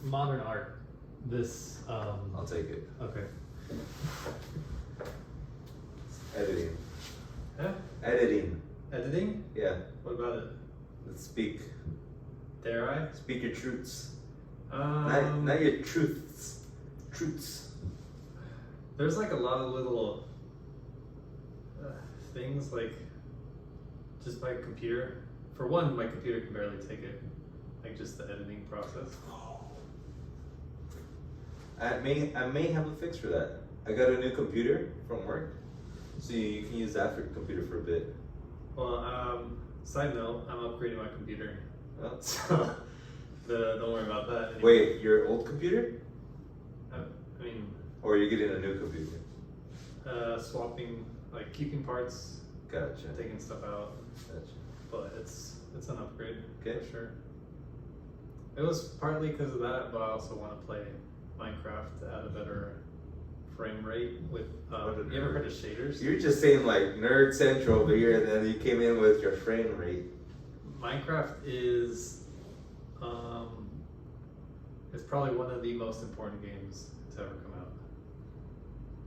modern art. This. I'll take it. Okay. Editing. Huh? Editing. Editing? Yeah. What about it? Let's speak. Dare I? Speak your truths. Um, Not your truths. Truths. There's like a lot of little things, like just my computer. For one, my computer can barely take it. Like just the editing process. I may have a fix for that. I got a new computer from work, so you can use that for computer for a bit. Well, side note, I'm upgrading my computer. Oh. So don't worry about that anymore. Wait, your old computer? I mean, Or are you getting a new computer? swapping, like keeping parts, Gotcha. taking stuff out, Gotcha. but it's an upgrade Okay. for sure. It was partly because of that, but I also want to play Minecraft at a better frame rate with. You ever heard of shaders? You're just saying like nerd central over here, and then you came in with your frame rate. Minecraft is it's probably one of the most important games to ever come out.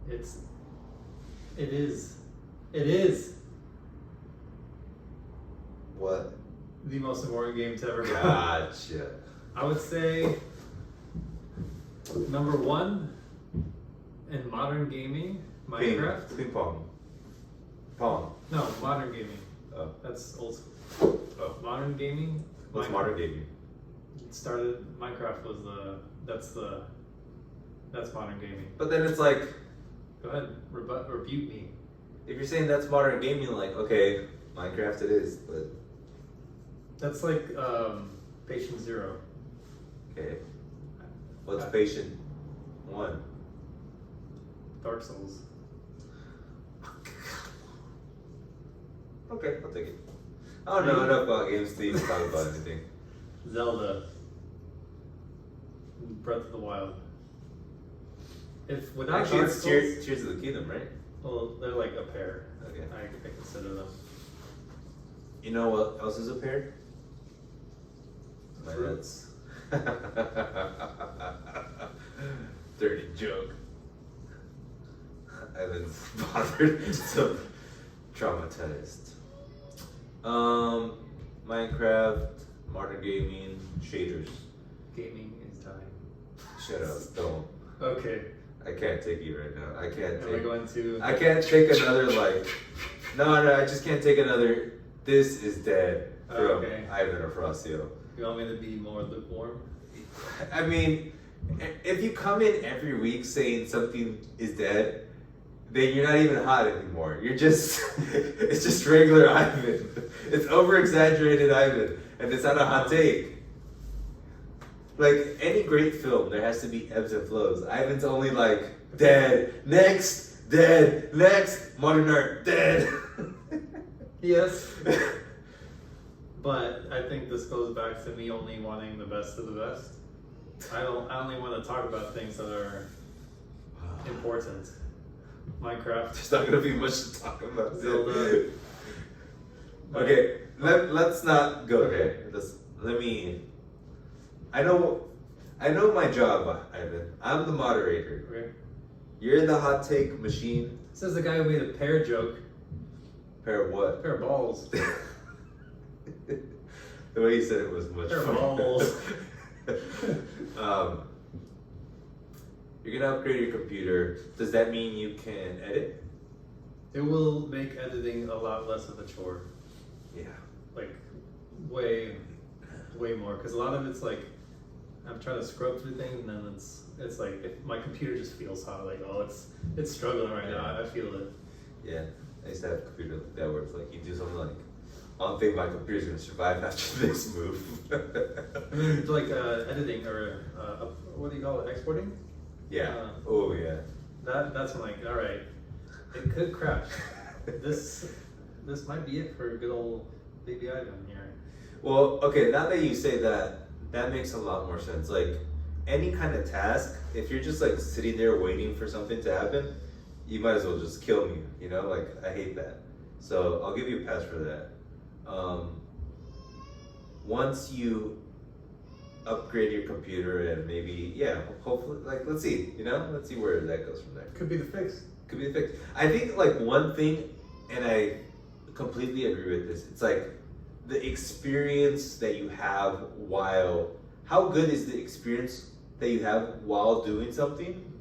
It is What? the most important game to ever come out. Gotcha. I would say number one in modern gaming, Minecraft. Ping pong. Pong. No, modern gaming. Oh. That's old school. Oh. Modern gaming. What's modern gaming? It started. Minecraft was that's modern gaming. But then it's like, Go ahead, rebuke me. if you're saying that's modern gaming, like, okay, Minecraft it is, but That's like Patient Zero. okay. What's patient one? Dark Souls. Okay, I'll take it. I don't know enough about games to even talk about anything. Zelda. Breath of the Wild. If without Actually, Dark it's Souls, Tears of the Kingdom, right? well, they're like a pair. Okay. I consider them. You know what else is a pair? My Fruit. nuts. Dirty joke. Ivan's bothered, so traumatized. Minecraft, modern gaming, shaders. Gaming is dying. Shut up, don't. Okay. I can't take you right now. I can't Am I take. going to? I can't take another like. No, I just can't take another. This is dead from Okay. Ivan or Frosio. You want me to be more lukewarm? I mean, if you come in every week saying something is dead, then you're not even hot anymore. You're just, it's just regular Ivan. It's over exaggerated Ivan, and it's not a hot take. Like any great film, there has to be ebbs and flows. Ivan's only like dead, next, modern art, dead. Yes. But I think this goes back to me only wanting the best of the best. I only want to talk about things that are important. Minecraft. There's not gonna be much to talk about. Zelda. Okay, let's not go there. Let me. I know my job, Ivan. I'm the moderator. Okay. You're the hot take machine. This is the guy who made a pear joke. Pair of what? Pear of balls. The way you said it was much Pear of fun. balls. You're gonna upgrade your computer. Does that mean you can edit? It will make editing a lot less of a chore. Yeah. Like, way more. Because a lot of it's like, I'm trying to scrub through things and then it's like, if my computer just feels hot. Like, oh, it's struggling right now. I feel it. Yeah. I used to have a computer like that where it's like you do something like, I don't think my computer's gonna survive after this move. I mean, like editing or what do you call it? Exporting? Yeah. Oh yeah. That's when like, all right, it could crash. this might be it for good old baby Ivan here. Well, okay, now that you say that, that makes a lot more sense. Like any kind of task, if you're just like sitting there waiting for something to happen, you might as well just kill me, you know? Like I hate that. So I'll give you a pass for that. Once you upgrade your computer and maybe hopefully like let's see where that goes from there. Could be the fix. Could be the fix. I think like one thing, and I completely agree with this. It's like the experience that you have how good is the experience that you have while doing something?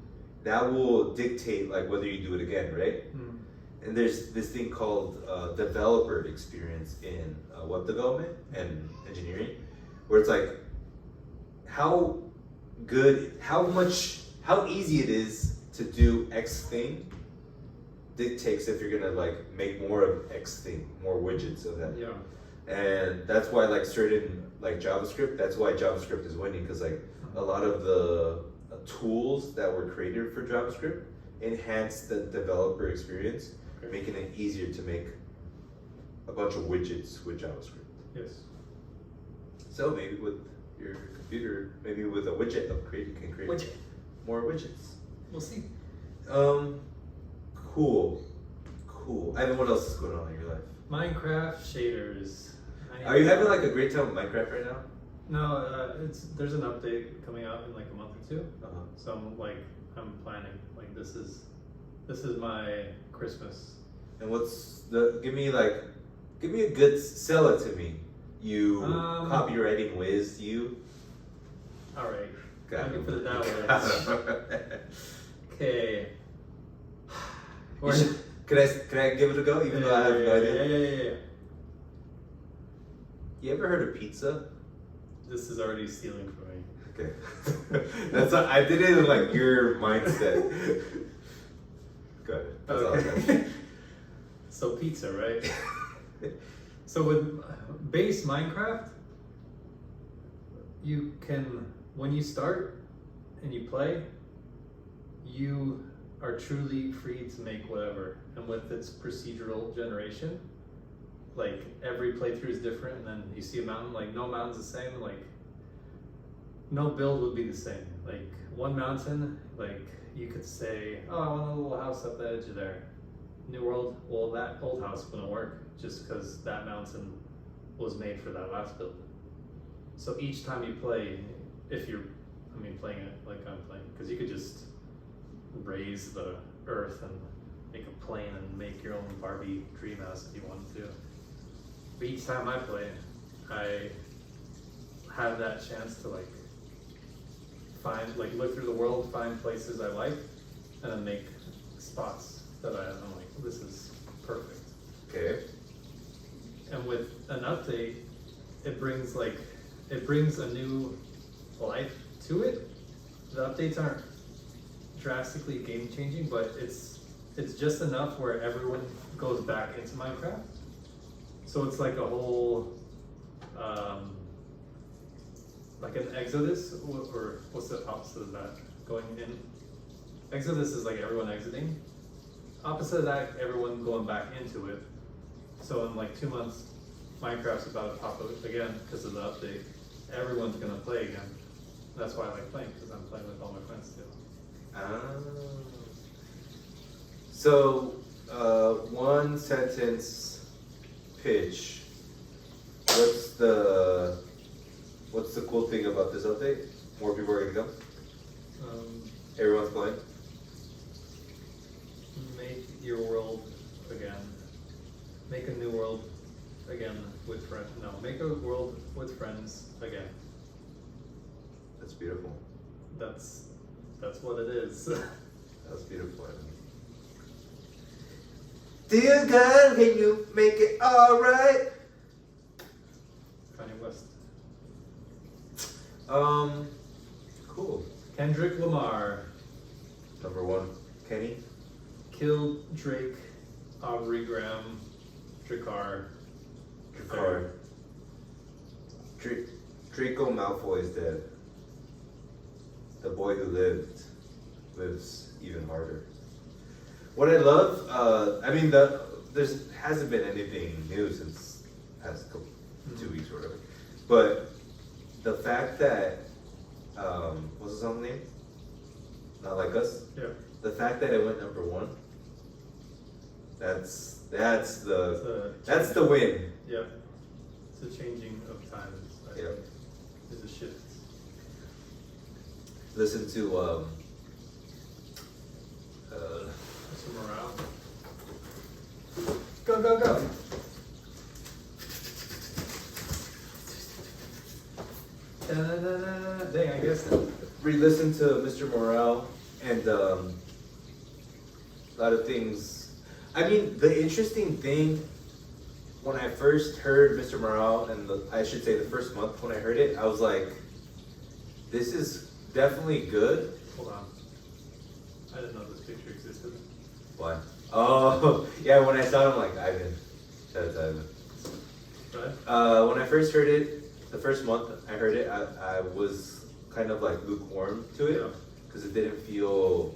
That will dictate like whether you do it again, right? Mm. And there's this thing called developer experience in web development and engineering, where it's like how easy it is to do X thing dictates if you're gonna like make more of X thing, more widgets of that. Yeah. And that's why like certain like JavaScript, that's why JavaScript is winning, because like a lot of the tools that were created for JavaScript enhance the developer experience, making it easier to make a bunch of widgets with JavaScript. Yes. So maybe with your computer, maybe with a widget upgrade, you can create more widgets. We'll see. Cool. Ivan, what else is going on in your life? Minecraft shaders. Are you having like a great time with Minecraft right now? No, there's an update coming out in like a month or two. Uh-huh. So I'm planning like this is my Christmas. And give me a good, sell it to me. You copywriting whiz, you. All right. Got Looking for the it. downloads. Okay. Can I give it a go even though I have no idea? Yeah. You ever heard of pizza? This is already stealing from me. Okay. I did it in like your mindset. Good. That's all I got. So pizza, right? So with base Minecraft, you can, when you start and you play, you are truly free to make whatever. And with its procedural generation, like every playthrough is different, and then you see a mountain, like no mountain's the same, like no build would be the same. Like one mountain, like you could say, oh, I want a little house up the edge of there. New world, well that old house wouldn't work just because that mountain was made for that last build. So each time you play, if you're, playing it like I'm playing, because you could just raise the earth and make a plane and make your own Barbie dream house if you wanted to. But each time I play, I have that chance to look through the world, find places I like, and then make spots that I'm like, this is perfect. Okay. And with an update, it brings a new life to it. The updates aren't drastically game changing, but it's just enough where everyone goes back into Minecraft. So it's like a whole, like an exodus, or what's the opposite of that? Going in. Exodus is like everyone exiting. Opposite of that, everyone going back into it. So in like 2 months, Minecraft's about to pop up again because of the update. Everyone's gonna play again. That's why I like playing, because I'm playing with all my friends too. So, one sentence pitch. What's the cool thing about this update? More people are gonna come? Everyone's playing? Make your world again. Make a new world again with friends. No, make a world with friends again. That's beautiful. That's what it is. That's beautiful. Dear God, can you make it alright? Kanye West. Cool. Kendrick Lamar Number one, Kenny. killed Drake, Aubrey Graham, Dracar. Draco Malfoy is dead. The boy who lived lives even harder. What I love, there hasn't been anything new since past couple, 2 weeks or whatever. But the fact that, what's the song's name? Not Like Us? Yeah. The fact that it went number one, that's the win. Yeah. It's a changing of times. Yeah. There's a shift. listen to Mr. Morale. go go go. Dang, I guess. Re-listen to Mr. Morale and a lot of things. I mean, the interesting thing when I first heard Mr. Morale, and I should say the first month when I heard it, I was like, this is definitely good. Hold on. I didn't know this picture existed. Why? Oh, yeah, when I saw it, I'm like, Ivan. Shout out to Ivan. Right? When I first heard it, the first month I heard it, I was kind of like lukewarm to it Yeah. because it didn't feel.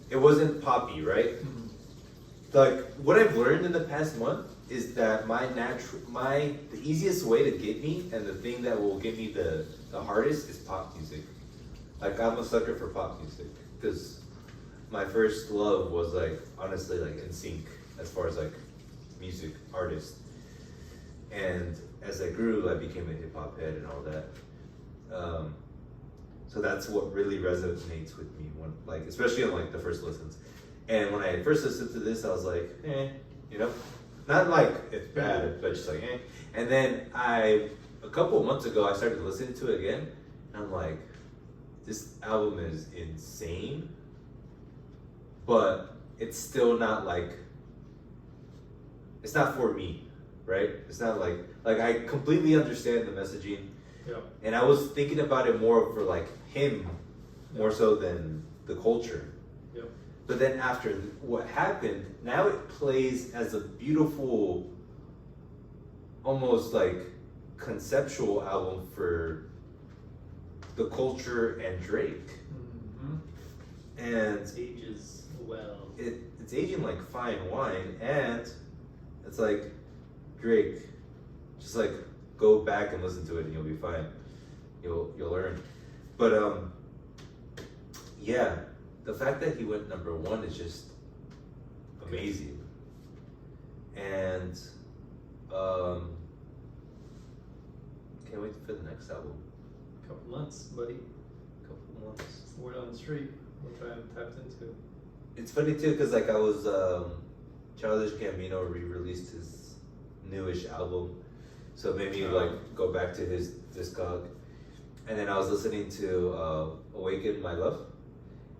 It wasn't poppy, right? Mhm. Like what I've learned in the past month is that the easiest way to get me and the thing that will get me the hardest is pop music. Like I'm a sucker for pop music because my first love was like honestly like NSYNC as far as like music artist. And as I grew, I became a hip hop head and all that. So that's what really resonates with me when, like, especially on like the first listens. And when I first listened to this, I was like, you know, not like it's bad, but just like, And then a couple of months ago, I started listening to it again, and I'm like, this album is insane, but it's still not like, it's not for me, right? It's not like I completely understand the messaging, Yeah. and I was thinking about it more for like him, more so than the culture. Yep. But then after what happened, now it plays as a beautiful, almost like conceptual album for the culture and Drake. Mm-hmm. And It ages well. it's aging like fine wine, and it's like Drake, just like go back and listen to it and you'll be fine. You'll learn. But yeah, the fact that he went number one is just amazing. And can't wait for the next album. Couple months, buddy. Couple months. Word on the street, which I haven't tapped into. It's funny too, because like I was Childish Gambino re-released his newish album, so it made me like go back to his discog, and then I was listening to Awaken My Love,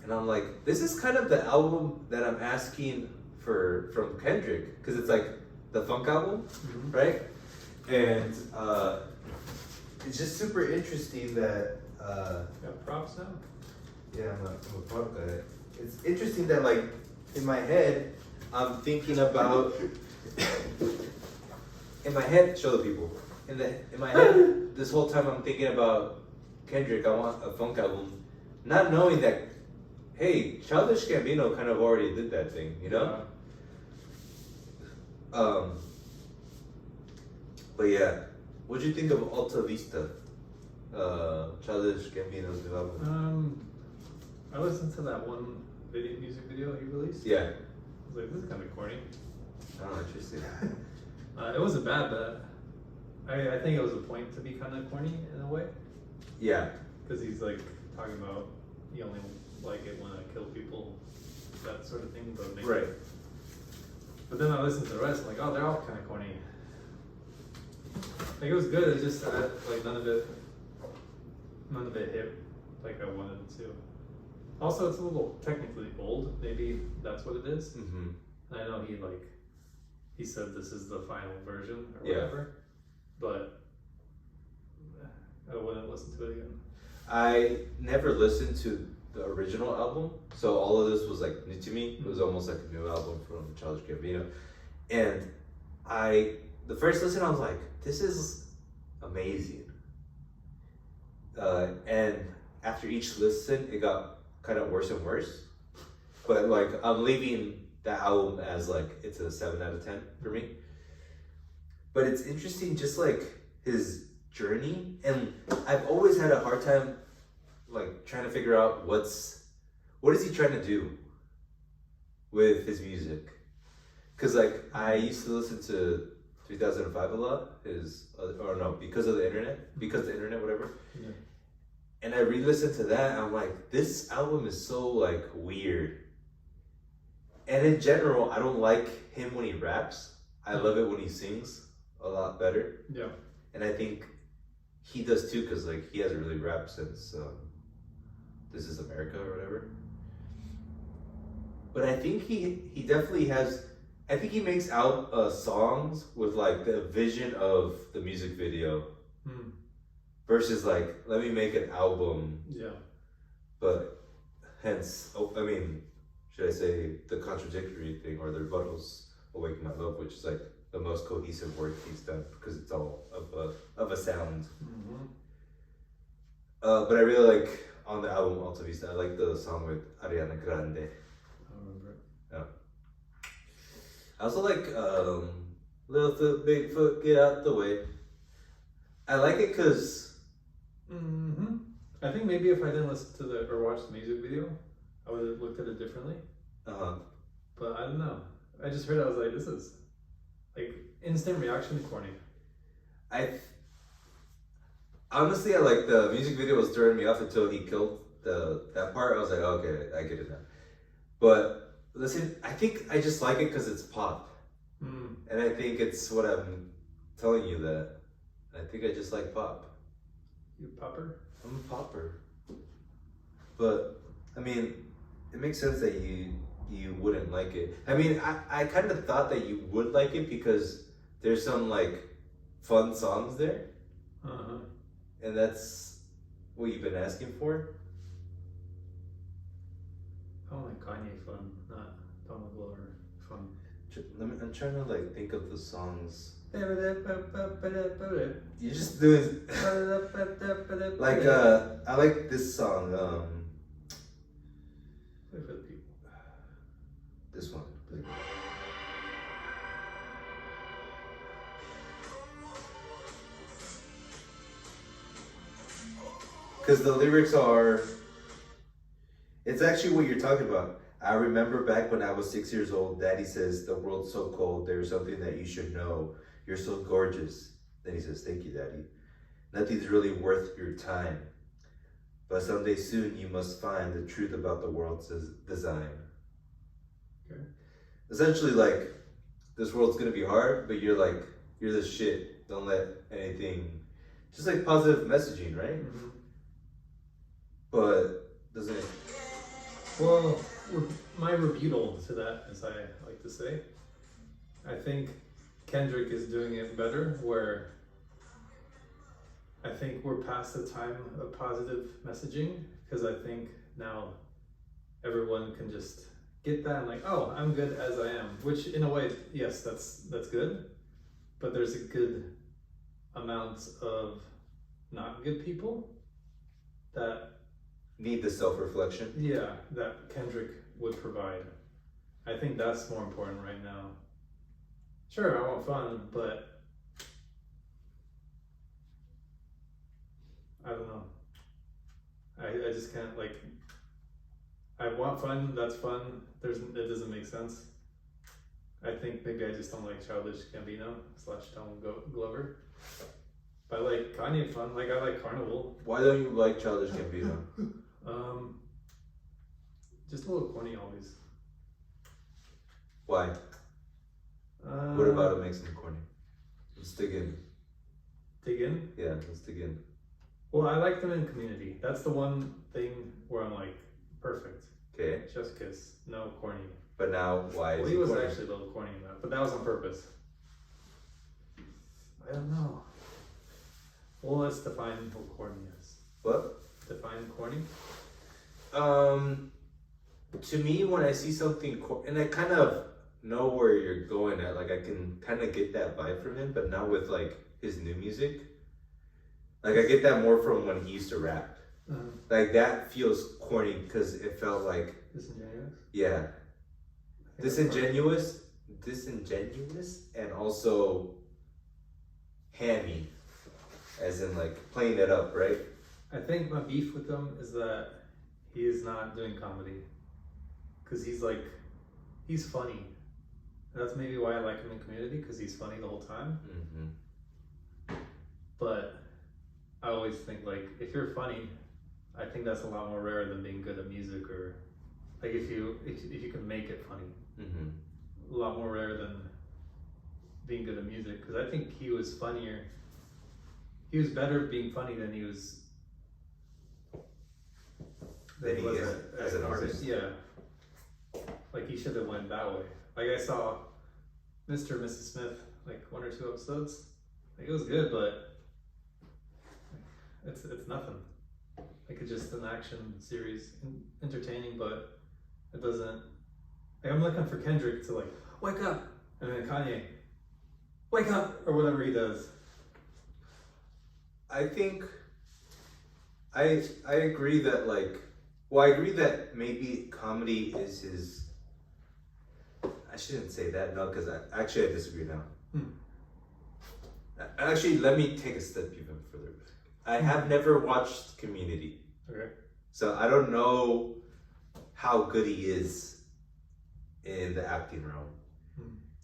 and I'm like, this is kind of the album that I'm asking for from Kendrick, because it's like the funk album, right? And it's just super interesting that Got props now? yeah, I'm a punk guy. It's interesting that like in my head I'm thinking about in my head, show the people. In my head this whole time I'm thinking about Kendrick, I want a funk album, not knowing that hey, Childish Gambino kind of already did that thing, you know? But yeah, what'd you think of Alta Vista? Childish Gambino's new album. I listened to that one music video he released. Yeah. I was like, this is kind of corny. Oh, interesting. It wasn't bad, but I think it was a point to be kind of corny in a way. Yeah. Because he's like talking about you only like it when I kill people, that sort of thing. But maybe, Right. But then I listened to the rest, I'm like, oh, they're all kind of corny. Like it was good. It's just like none of it hit like I wanted it to. Also, it's a little technically old. Maybe that's what it is. Mm-hmm. And I know he said this is the final version or Yeah. whatever, but I wouldn't listen to it again. I never listened to the original album, so all of this was like new to me. It was almost like a new album from Childish Gambino, and the first listen I was like, this is amazing. And after each listen, it got kind of worse and worse. But like I'm leaving that album as like it's a 7 out of 10 for me. But it's interesting, just like his journey, and I've always had a hard time like trying to figure out what is he trying to do with his music. Cause like I used to listen to 3005 a lot. Or no, because of the internet, whatever. Yeah. And I re-listened to that, and I'm like, this album is so like weird. And in general, I don't like him when he raps. I love it when he sings a lot better. Yeah. And I think he does too, because like he hasn't really rapped since This Is America or whatever. But I think he definitely has. I think he makes out songs with like the vision of the music video, versus like, let me make an album. Yeah. But hence, I mean, should I say the contradictory thing or the rebuttals? Awaken My Love, which is like the most cohesive work he's done because it's all of a sound. Mm-hmm. But I really like on the album Alta Vista. I like the song with Ariana Grande. I remember it. Yeah. I also like Little Foot, Big Foot, Get Out the Way. I like it because. Mm-hmm. I think maybe if I didn't listen to or watch the music video, I would have looked at it differently. But I don't know. I just heard it, I was like, this is like instant reaction corny. Honestly, I like the music video was throwing me off until he killed that part. I was like, okay, I get it now. But listen, I think I just like it because it's pop. And I think it's what I'm telling you that I think I just like pop. You popper? I'm a popper. But I mean, it makes sense that you wouldn't like it. I mean, I kind of thought that you would like it because there's some like fun songs there. And that's what you've been asking for. I don't like Kanye fun, not Donald Glover fun. I'm trying to like think of the songs. You're just doing like I like this song. Play for the people. This one. Because the lyrics are, it's actually what you're talking about. I remember back when I was 6 years old, Daddy says, the world's so cold, there's something that you should know. You're so gorgeous. Then he says, thank you, Daddy. Nothing's really worth your time. But someday soon you must find the truth about the world's design. Okay. Essentially, like, this world's gonna be hard, but you're the shit. Don't let anything, just like positive messaging, right? Mm-hmm. But doesn't it? Well, my rebuttal to that, as I like to say, I think Kendrick is doing it better, where I think we're past the time of positive messaging, because I think now everyone can just get that and like, oh, I'm good as I am, which in a way, yes, that's good, but there's a good amount of not good people that Need the self-reflection. Yeah, that Kendrick would provide. I think that's more important right now. Sure, I want fun, but I don't know. I just can't, like, I want fun, that's fun. It doesn't make sense. I think maybe I just don't like Childish Gambino / Donald Glover. But I like Kanye fun, like I like Carnival. Why don't you like Childish Gambino? Just a little corny always. Why? What about it makes him corny? Let's dig in. Dig in? Yeah, let's dig in. Well, I like them in Community. That's the one thing where I'm like, perfect. Okay. Just kiss. No corny. But now, why Well, is he was corny? actually a little corny in that, but that was on purpose. I don't know. Well, let's define what corny is. What? Define corny? To me, when I see something, and I kind of know where you're going at, like I can kind of get that vibe from him, but now with like his new music, like I get that more from when he used to rap. Like that feels corny because it felt like Disingenuous? Yeah. Disingenuous, and also hammy, as in like playing it up, right? I think my beef with him is that he is not doing comedy. Because he's funny. That's maybe why I like him in Community, because he's funny the whole time. But I always think, like, if you're funny, I think that's a lot more rare than being good at music, or like if you can make it funny. A lot more rare than being good at music, because I think he was funnier. He was better at being funny than he was. Than he is as an artist. Yeah. Like he should have went that way. Like I saw Mr. and Mrs. Smith like 1 or 2 episodes. Like it was good, but it's nothing. Like it's just an action series, entertaining, but it doesn't. Like I'm looking for Kendrick to like wake up, and then Kanye, wake up, or whatever he does. I think I agree that like, well, I agree that maybe comedy is his. I shouldn't say that, no, because I disagree now. Actually, let me take a step even further. I have never watched Community. Okay. So I don't know how good he is in the acting realm.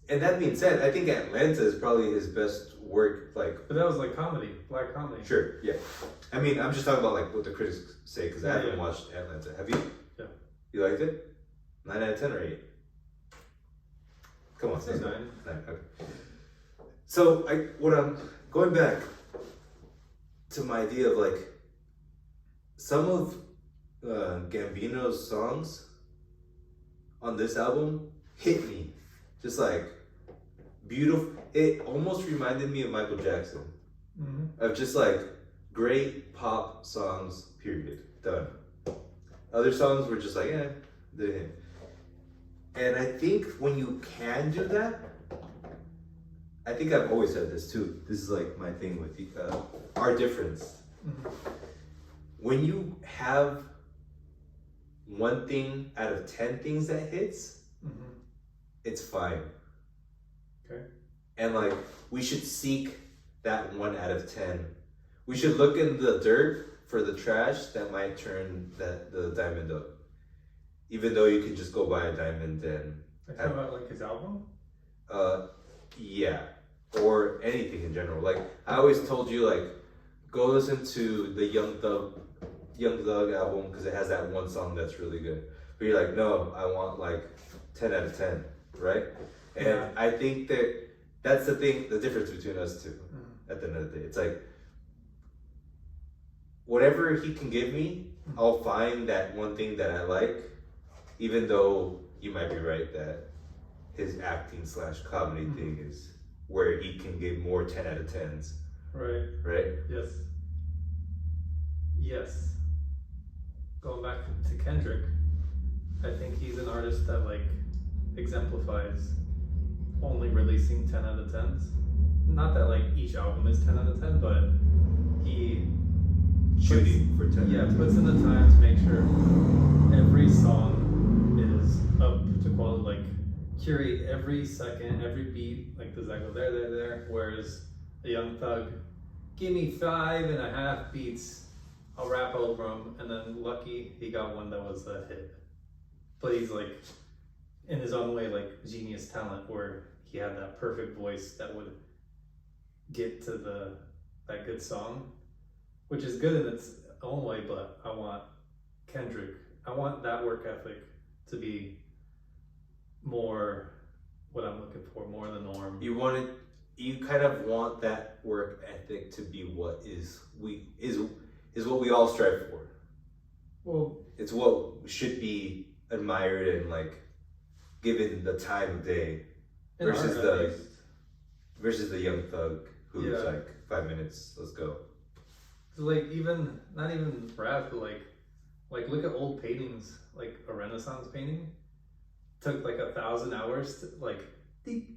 And that being said, I think Atlanta is probably his best work. Like, but that was like comedy, black comedy. Sure, yeah. I mean, I'm just talking about like what the critics say, because I haven't watched Atlanta. Have you? Yeah. You liked it? 9 out of 10 or 8? Come on, say 9. 9. Okay. So what I'm going back to my idea of like some of Gambino's songs on this album hit me just like beautiful. It almost reminded me of Michael Jackson, of just like great pop songs, period, done. Other songs were just like, didn't hit. And I think when you can do that, I think I've always said this too. This is like my thing with our difference. When you have 1 thing out of 10 things that hits, it's fine. Okay. And like, we should seek that 1 out of 10. We should look in the dirt for the trash that might turn the diamond up. Even though you can just go buy a diamond and. Are you talking about like his album? Yeah, or anything in general. Like I always told you, like go listen to the Young Thug album because it has that 1 song that's really good. But you're like, no, I want like 10 out of 10, right? And I think that's the thing, the difference between us two. At the end of the day, it's like whatever he can give me, I'll find that 1 thing that I like, even though you might be right that his acting / comedy thing is where he can give more 10 out of 10s. Right. Right? Yes. Yes. Going back to Kendrick, I think he's an artist that like exemplifies only releasing 10 out of 10s. Not that like each album is 10 out of 10, but he shooting for 10. Yeah, puts in the time to make sure every song is up to quality, like curate every second, every beat, like does that go there, whereas the Young Thug, give me 5.5 beats, I'll rap over them, and then lucky he got one that was a hit. But he's like, in his own way, like genius talent, where he had that perfect voice that would get to that good song, which is good in its own way, but I want Kendrick, I want that work ethic to be more what I'm looking for, more the norm. You kind of want that work ethic to be what is what we all strive for. Well, it's what should be admired and like given the time of day versus the Young Thug who's like 5 minutes, let's go. So like even not even rap, but like look at old paintings, like a Renaissance painting took like 1,000 hours to like deek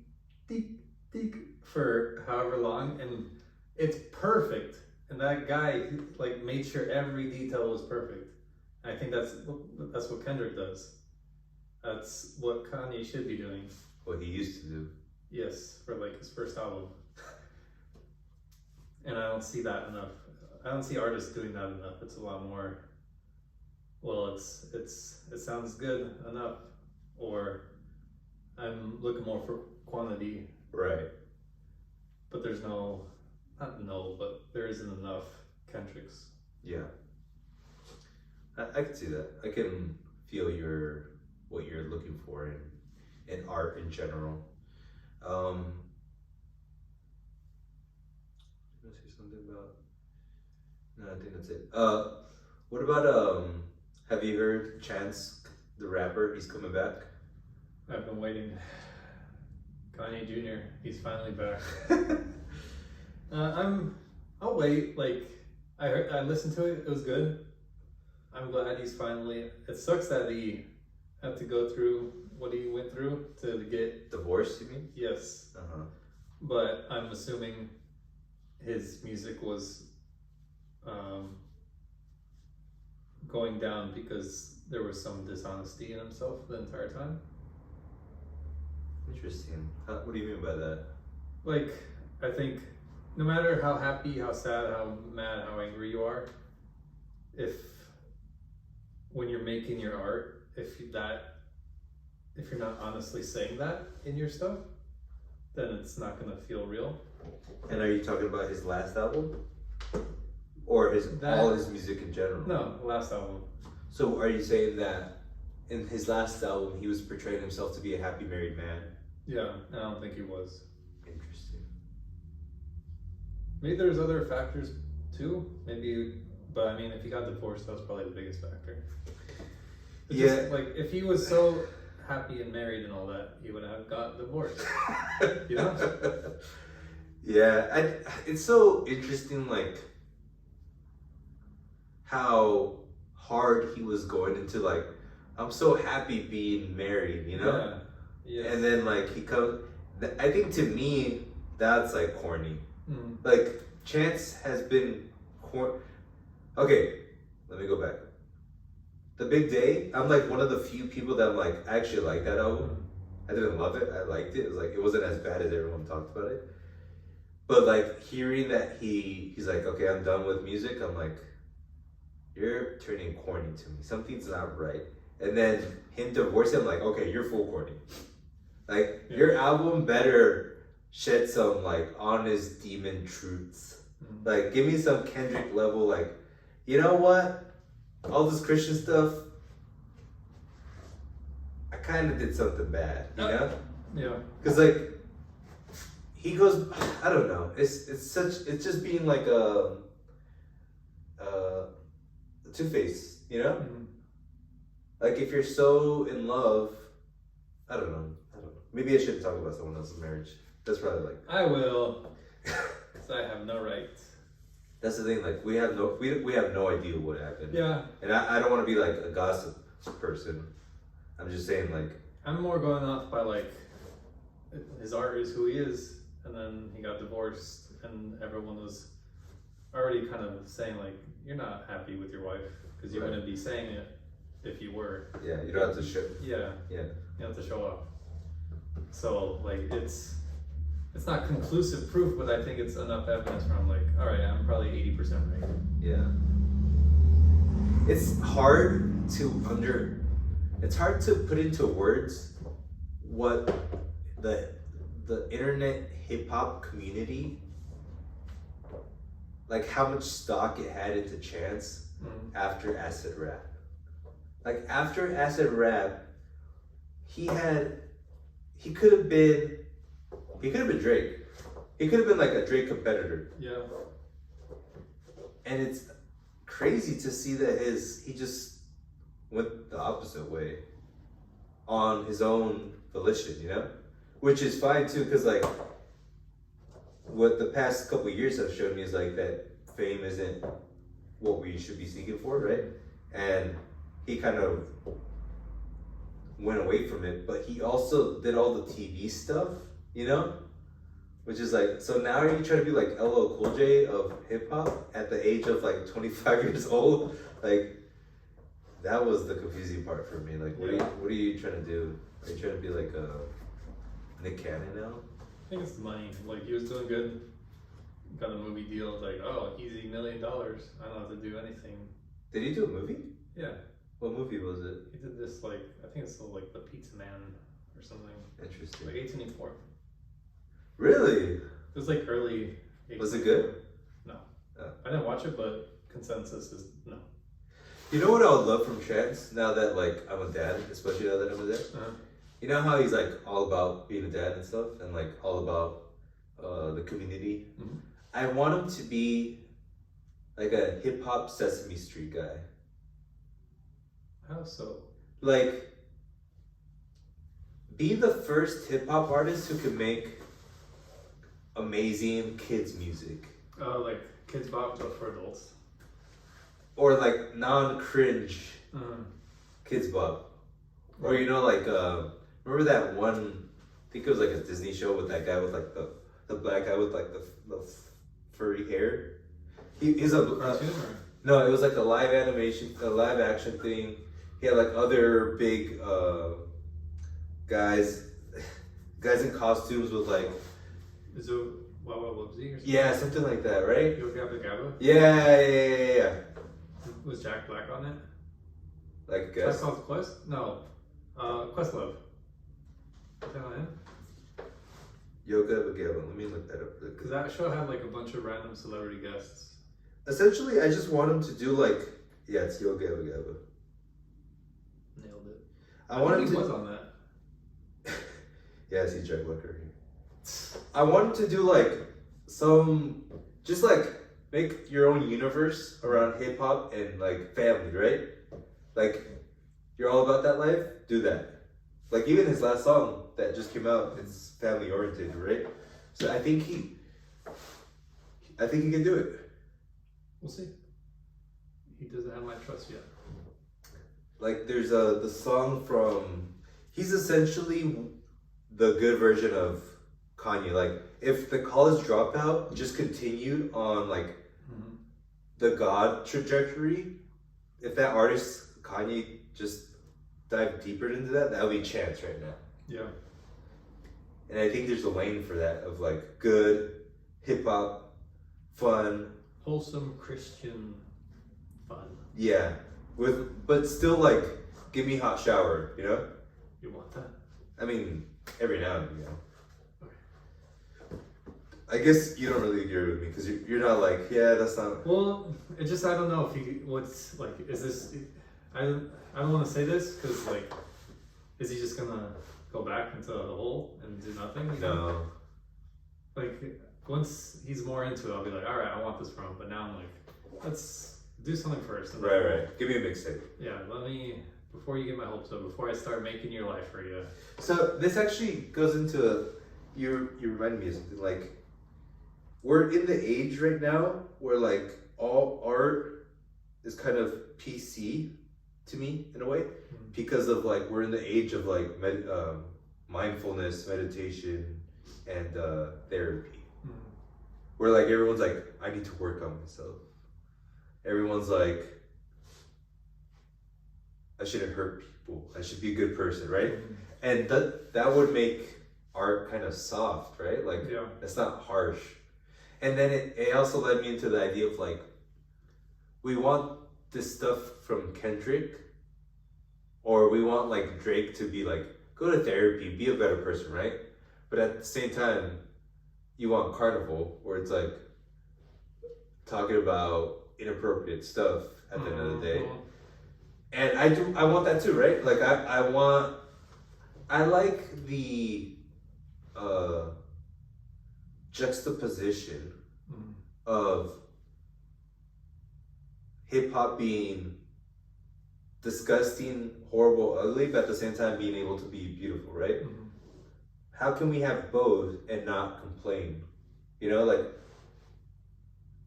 for however long, and it's perfect. And that guy like made sure every detail was perfect. And I think that's what Kendrick does. That's what Kanye should be doing. What he used to do. Yes, for like his first album. And I don't see that enough. I don't see artists doing that enough. It's a lot more, well, it sounds good enough, or I'm looking more for quantity, Right. but there's but there isn't enough Kendricks. Yeah. I can see that. I can feel what you're looking for in art in general. Did I say something about? No, I think that's it. What about have you heard Chance the rapper? He's coming back. I've been waiting. Kanye Jr. He's finally back. I'll wait. Like I listened to it. It was good. I'm glad he's finally. It sucks that he had to go through what he went through to get Divorced, you mean? yes. Uh-huh. But I'm assuming his music was going down because there was some dishonesty in himself the entire time. Interesting. What do you mean by that? Like, I think no matter how happy, how sad, how mad, how angry you are, if when you're making your art, if you're not honestly saying that in your stuff, then it's not gonna feel real. And are you talking about his last album? Or all his music in general? No, last album. So are you saying that in his last album he was portraying himself to be a happy married man? Yeah, I don't think he was. Interesting. Maybe there's other factors too. Maybe, but I mean, if he got divorced, that was probably the biggest factor. It's Yeah. just, like if he was so happy and married and all that, he would have got divorced. You know? Yeah, it's so interesting, like how hard he was going into like, I'm so happy being married, you know? Yeah. Yes. And then like he comes. I think to me that's like corny. Mm. Like Chance has been Okay, let me go back. The Big Day, I'm like one of the few people that I'm like, I actually like that album. I didn't love it. I liked it. It was like, it wasn't as bad as everyone talked about it. But like hearing that he's like, okay, I'm done with music. I'm like, you're turning corny to me. Something's not right. And then him divorcing, I'm like, okay, you're full corny. Like your album better shed some like honest demon truths. Mm. Like give me some Kendrick level, like, you know what? All this Christian stuff, I kind of did something bad, you know? Yeah. Because like he goes, I don't know. It's just being like a two-face, you know? Mm-hmm. Like if you're so in love, I don't know. Maybe I shouldn't talk about someone else's marriage. That's probably like I will, because I have no right. that's the thing. Like we have no idea what happened. Yeah. And I don't want to be like a gossip person. I'm just saying like I'm more going off by like his art is who he is, and then he got divorced, and everyone was already kind of saying like, you're not happy with your wife because you wouldn't be saying it if you were. yeah, you don't have to show. Yeah. Yeah. You have to show up. So like it's not conclusive proof, but I think it's enough evidence where I'm like, all right, I'm probably 80% right. Yeah. It's hard to put into words what the internet hip hop community, like how much stock it had into Chance after Acid Rap. Like after Acid Rap, he could have been Drake. He could have been like a Drake competitor. Yeah. And it's crazy to see that he just went the opposite way on his own volition, you know? Which is fine too, because like what the past couple of years have shown me is like that fame isn't what we should be seeking for, right? And he kind of went away from it, but he also did all the TV stuff, you know? Which is like, so now are you trying to be like LL Cool J of hip hop at the age of like 25 years old? Like, that was the confusing part for me. Like, what are you trying to do? Are you trying to be like a Nick Cannon now? I think it's the money. Like he was doing good, got a movie deal. Like, oh, easy $1 million. I don't have to do anything. Did he do a movie? Yeah. What movie was it? He did this like I think it's like the Pizza Man or something. Interesting. Like 1884. Really? It was like early. Was it good? No. Oh. I didn't watch it, but consensus is no. You know what I would love from Chance now that like I'm a dad, especially now that I'm a dad? Uh-huh. You know how he's like all about being a dad and stuff and like all about the community? Mm-hmm. I want him to be like a hip hop Sesame Street guy. How so? Like, be the first hip hop artist who can make amazing kids music. Oh, like Kids Bop, but for adults. Or like non-cringe kids bop. Or you know like remember that one, I think it was like a Disney show with that guy with like the black guy with like the furry hair. He's a Cartoon or? no, it was like a live action thing. He had like other big guys in costumes with like, Is it Wawa Wubsy or something? yeah, something like that, right? Yo Gabba Gabba? Yeah. Was Jack Black on it? Like Tribe guess. Called Quest? No. Questlove. Is that on him? Yoga Bagel. Let me look that up. Because that show had like a bunch of random celebrity guests. Essentially, I just want him to do like, yeah, it's Yoga Bagel. Nailed it. I want him he to. was on that. Yeah, see Jack Blacker. I want him to do like just like make your own universe around hip hop and like family, right? Like, you're all about that life, do that. Like even his last song that just came out, it's family oriented, right? So I think he can do it. We'll see. He doesn't have my trust yet. Like there's the song from, he's essentially the good version of Kanye. Like if the college dropout just continued on like the God trajectory, if that artist Kanye just dived deeper into that would be Chance right now. Yeah. And I think there's a lane for that of like good hip hop, fun, Wholesome Christian fun. yeah, but still like give me hot shower, you know? You want that? I mean, every now and then, you know. Okay. I guess you don't really agree with me because you're not like, yeah, that's not. Well, it just, I don't know if he, what's, like, is this, I don't want to say this because, like, is he just gonna go back into the hole and do nothing? No. Like, once he's more into it, I'll be like, all right, I want this from him. But now I'm like, let's do something first. And then Right. Give me a mixtape. Yeah, let me, before you get my hopes up, before I start making your life for you. So this actually goes into you reminded me of something. Like, we're in the age right now where like all art is kind of PC to me in a way, because of like we're in the age of like mindfulness, meditation, and therapy. Where like everyone's like, I need to work on myself. Everyone's like, I shouldn't hurt people. I should be a good person, right? And that would make art kind of soft, right? Like, yeah. It's not harsh. And then it also led me into the idea of like, we want this stuff from Kendrick, or we want like Drake to be like, go to therapy, be a better person, right? But at the same time, you want Carnival, where it's like talking about inappropriate stuff at the end of the day. And I want that too, right? Like I like the juxtaposition of hip hop being disgusting, horrible, ugly, but at the same time being able to be beautiful, right? How can we have both and not complain? You know, like,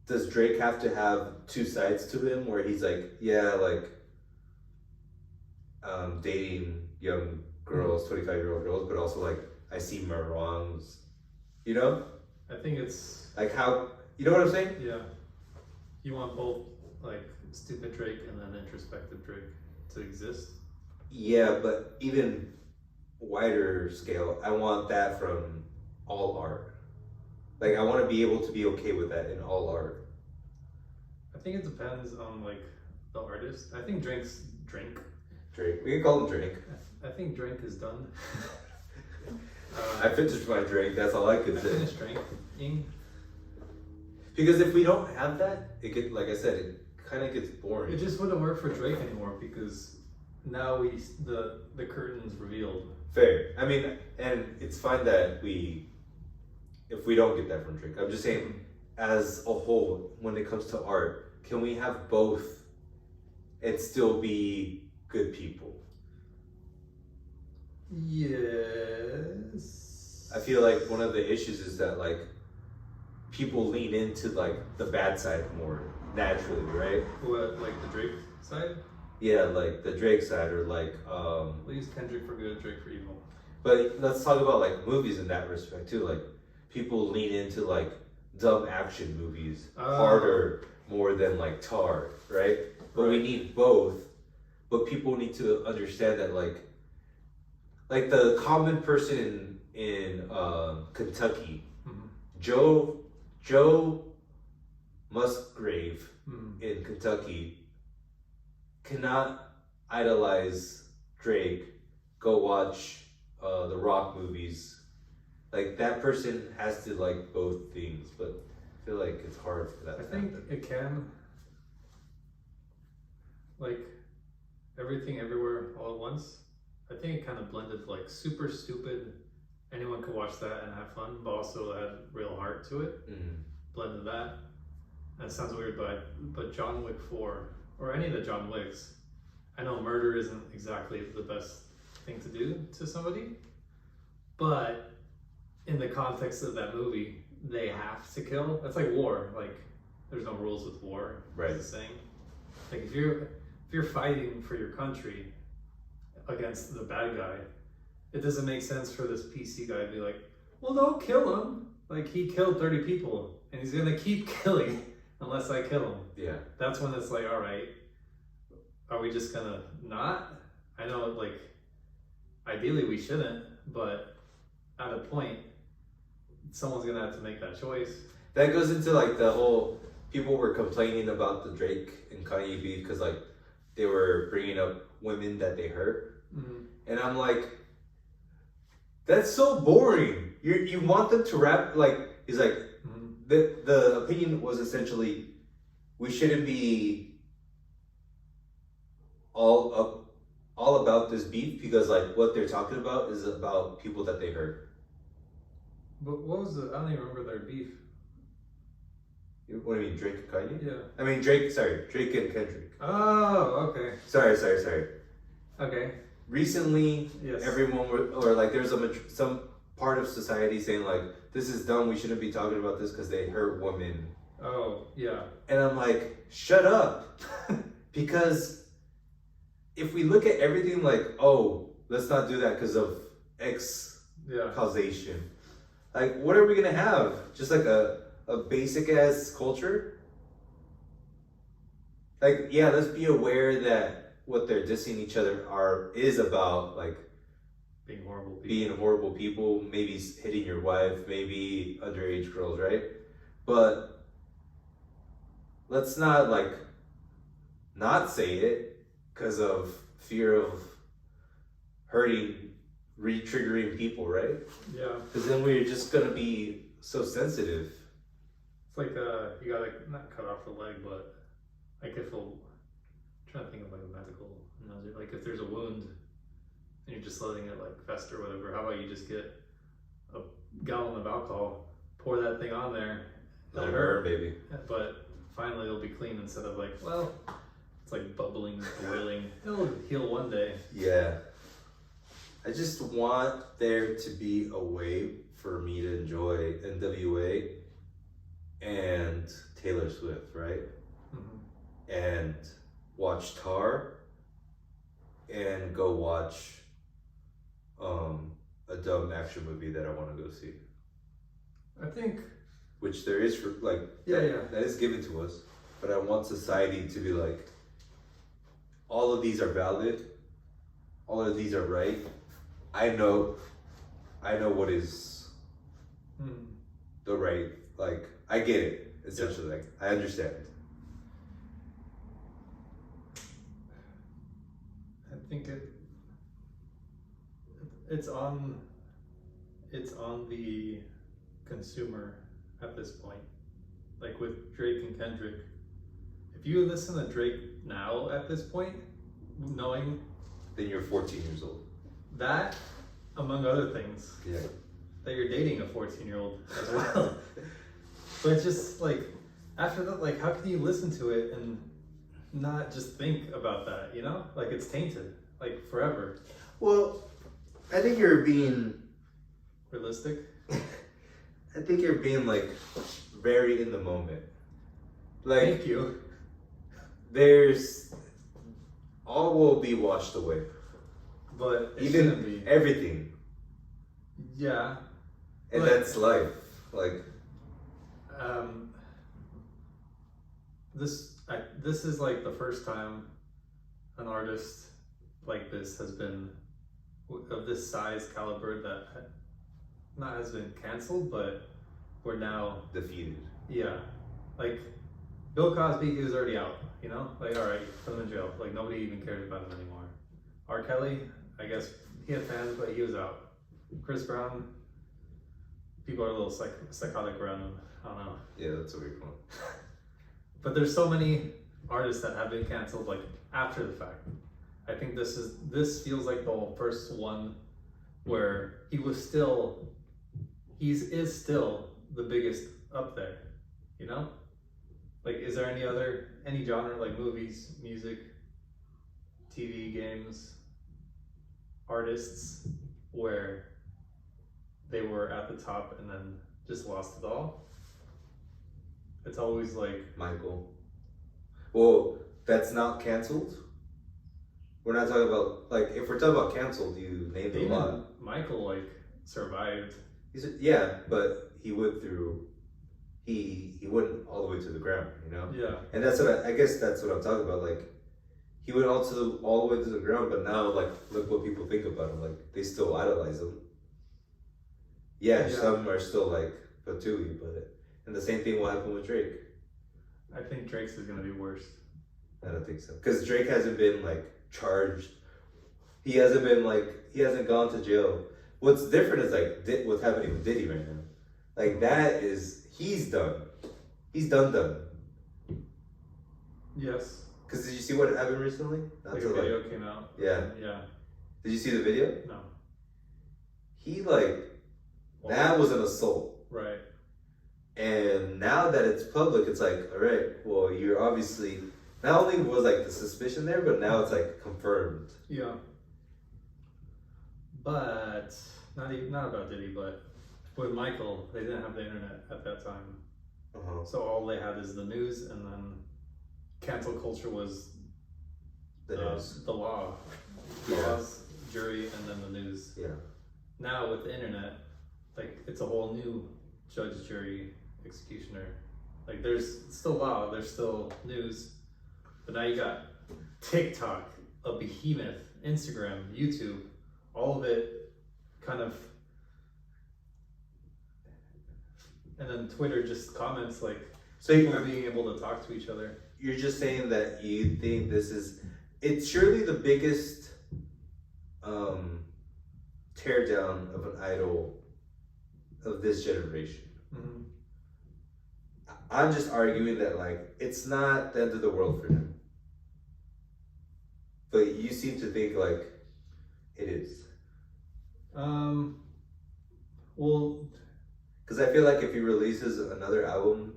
does Drake have to have two sides to him where he's like, yeah, like, dating young girls, 25-year-old girls, but also like, I see my wrongs, you know? I think it's... Like how, you know what I'm saying? Yeah. You want both, like, stupid Drake and then introspective Drake to exist? Yeah, but even wider scale, I want that from all art. Like, I want to be able to be okay with that in all art. I think it depends on, like, the artist. I think Drake. Drake. We can call him Drake. I think Drake is done. I finished my drink. That's all I could I say. finished drinking. Because if we don't have that, it get like I said, it kind of gets boring. It just wouldn't work for Drake anymore because now the curtain's revealed. Fair. I mean, and it's fine that if we don't get that from Drake. I'm just saying, as a whole, when it comes to art, can we have both and still be good people? Yes. I feel like one of the issues is that like people lean into like the bad side more naturally, right? What, like the Drake side? Yeah, like the Drake side or like We'll use Kendrick for good, Drake for evil. but let's talk about like movies in that respect too. Like people lean into like dumb action movies harder more than like Tar, right? But we need both. But people need to understand that like the common person in Kentucky, Joe Musgrave in Kentucky cannot idolize Drake, go watch the Rock movies. Like that person has to like both things, but I feel like it's hard for that. I think it can. Like everything everywhere all at once. I think it kind of blended like super stupid. Anyone could watch that and have fun, but also had real heart to it. Blended that. And it sounds weird, but John Wick 4 or any of the John Wicks, I know murder isn't exactly the best thing to do to somebody, but in the context of that movie, they have to kill. That's like war. Like there's no rules with war. Right. It's the saying. Like if you're fighting for your country against the bad guy, it doesn't make sense for this PC guy to be like, well, don't kill him. Like he killed 30 people and he's gonna keep killing unless I kill him. Yeah. That's when it's like, all right, are we just gonna not? I know, like, ideally we shouldn't, but at a point, someone's gonna have to make that choice. That goes into like the whole people were complaining about the Drake and Kanye beef because like they were bringing up women that they hurt, and I'm like, that's so boring. You want them to rap like he's like the opinion was essentially we shouldn't be all about this beef because like what they're talking about is about people that they hurt. But what was the? I don't even remember their beef. What do you mean, Drake and Kanye? Yeah. I mean Drake and Kendrick. Oh, okay. Sorry. Okay. Recently, Yes. everyone or like there's some part of society saying like this is dumb. We shouldn't be talking about this because they hurt women. Oh, yeah. And I'm like, shut up, because if we look at everything like, oh, let's not do that because of X causation. Like, what are we gonna have? Just like a basic ass culture? Like, yeah, let's be aware that what they're dissing each other is about like being horrible people, maybe hitting your wife, maybe underage girls, right? But let's not like not say it because of fear of hurting, re-triggering people, right? Yeah. Because then we're just gonna be so sensitive. It's like you gotta not cut off the leg, but like I'm trying to think of like a medical analogy. Like if there's a wound and you're just letting it like fester or whatever, how about you just get a gallon of alcohol, pour that thing on there, Let it burn, baby. but finally it'll be clean instead of like, well, it's like bubbling, boiling. It'll heal one day. Yeah. I just want there to be a way for me to enjoy NWA and Taylor Swift, right? And watch Tar and go watch a dumb action movie that I want to go see. I think. Which there is for like that is given to us, but I want society to be like, all of these are valid, all of these are right. I know what is the right, like I get it essentially, like I understand it. I think it's on it's on the consumer at this point. Like with Drake and Kendrick. If you listen to Drake now at this point, knowing Then you're 14 years old. that, among other things, Yeah. that you're dating a 14-year-old as well. But it's just like, after that, like, how can you listen to it and not just think about that, you know? Like, it's tainted, like, forever. Well, I think you're being. Realistic? I think you're being like very in the moment. Like Thank you. there's all will be washed away. But it shouldn't Even be. everything. Yeah. And But- that's life. Like This is like the first time an artist like this has been of this size caliber that not has been canceled, but we're now defeated. like Bill Cosby, he was already out, you know, like all right, put him in jail, like nobody even cares about him anymore. R. Kelly, I guess he had fans, but he was out. Chris Brown, people are a little psychotic around him. I don't know. Yeah, that's a weird one. But there's so many artists that have been canceled like after the fact. I think this feels like the first one where is still the biggest up there, you know? Like, is there any genre, like movies, music, TV, games, artists where they were at the top and then just lost it all? It's always like, Michael. Well, that's not canceled. We're not talking about like if we're talking about canceled, you named a lot. even Michael like survived. Yeah, but he went through. He went all the way to the ground, you know. Yeah. And that's what I guess that's what I'm talking about. Like, he went all the way to the ground, but now like look what people think about him. Like they still idolize him. Yeah, some are still like Fatui, but and the same thing will happen with Drake. I think Drake's is gonna be worse. I don't think so, because Drake hasn't been like charged. He hasn't gone to jail. What's different is like what's happening with Diddy right now. Like that is he's done. He's done. Yes. Because did you see what happened recently? Like a video came out. Yeah. Yeah. Did you see the video? No. He that was an assault. Right. And now that it's public, it's like, all right, well, you're obviously not only was like the suspicion there, but now it's like confirmed. Yeah. But not about Diddy, but with Michael, they didn't have the internet at that time. Uh-huh. So all they had is the news, and then cancel culture was The news. the law. Yeah. Laws, jury, and then the news. Yeah. Now with the internet, like it's a whole new judge, jury, executioner. Like there's still law, there's still news, but now you got TikTok, a behemoth, Instagram, YouTube, all of it kind of, and then Twitter just comments like So people being able to talk to each other. you're just saying that you think it's surely the biggest tear down of an idol of this generation. Mm-hmm. I'm just arguing that like it's not the end of the world for him. But you seem to think like it is. Well, Because I feel like if he releases another album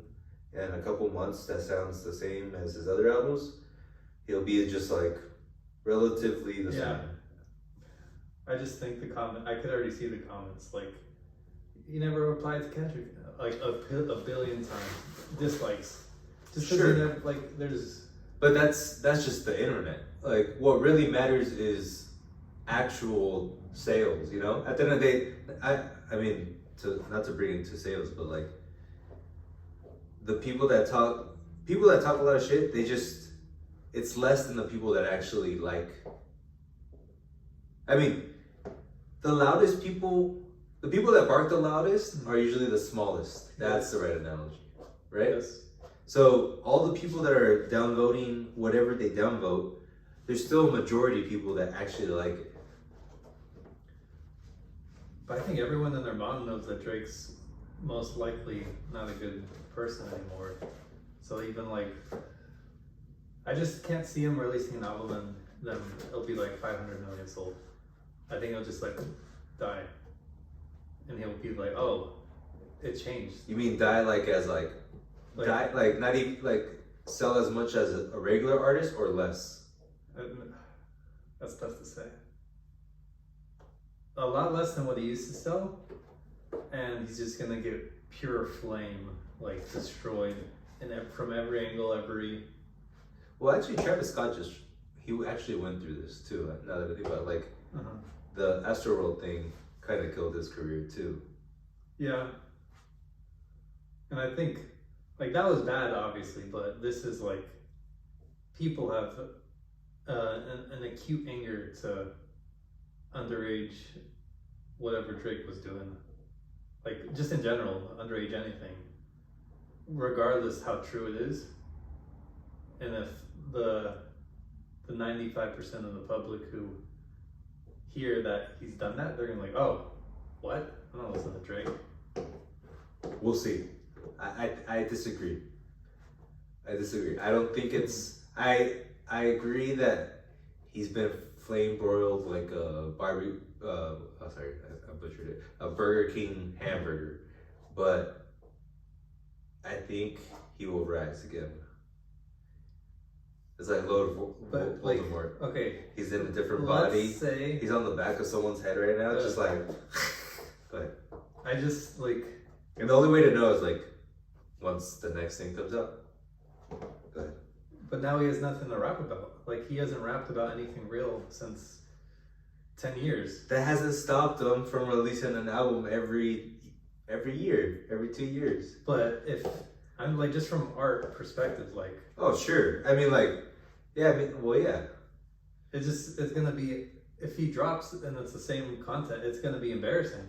in a couple months that sounds the same as his other albums, he'll be just like relatively the yeah. same. I just think I could already see the comments, like, you never replied to Kendrick, like a billion times, dislikes. Just because Sure. like, there's... But that's just the internet. Like, what really matters is actual sales, you know? At the end of the day, I mean, not to bring it to sales, but like, the people that talk a lot of shit, it's less than the people that actually like. I mean, the people that bark the loudest are usually the smallest. That's the right analogy, right? Yes. So all the people that are downvoting whatever they downvote, there's still a majority of people that actually like it. But I think everyone and their mom knows that Drake's most likely not a good person anymore. So even like, I just can't see him releasing an album and then it'll be like 500 million sold. I think it'll just like die. And he'll be like, oh, it changed. You mean die like as like die like not even like sell as much as a regular artist or less? That's tough to say. A lot less than what he used to sell, and he's just gonna get pure flame, like destroyed, and from every angle, every. Well, actually, Travis Scott he actually went through this too. Now that I think about it, like the Astroworld thing, kind of killed his career too. Yeah. And I think like that was bad, obviously, but this is like people have an acute anger to underage whatever Drake was doing, like just in general, underage anything, regardless how true it is. And if the 95% of the public who hear that he's done that, they're gonna be like, oh, what? I don't listen to Drake. We'll see. I disagree. I don't think it's. I agree that he's been flame broiled like a I butchered it. A Burger King hamburger, but I think he will rise again. It's like Voldemort. Okay. He's in a different Let's body. say he's on the back of someone's head right now, just like. Go ahead. I just like. And the only way to know is like once the next thing comes out. Go ahead. But now he has nothing to rap about. Like he hasn't rapped about anything real since 10 years. That hasn't stopped him from releasing an album every year, every 2 years. But if I'm like just from art perspective, like. Oh sure. I mean like, yeah. I mean, well yeah. It's gonna be, if he drops and it's the same content, it's gonna be embarrassing.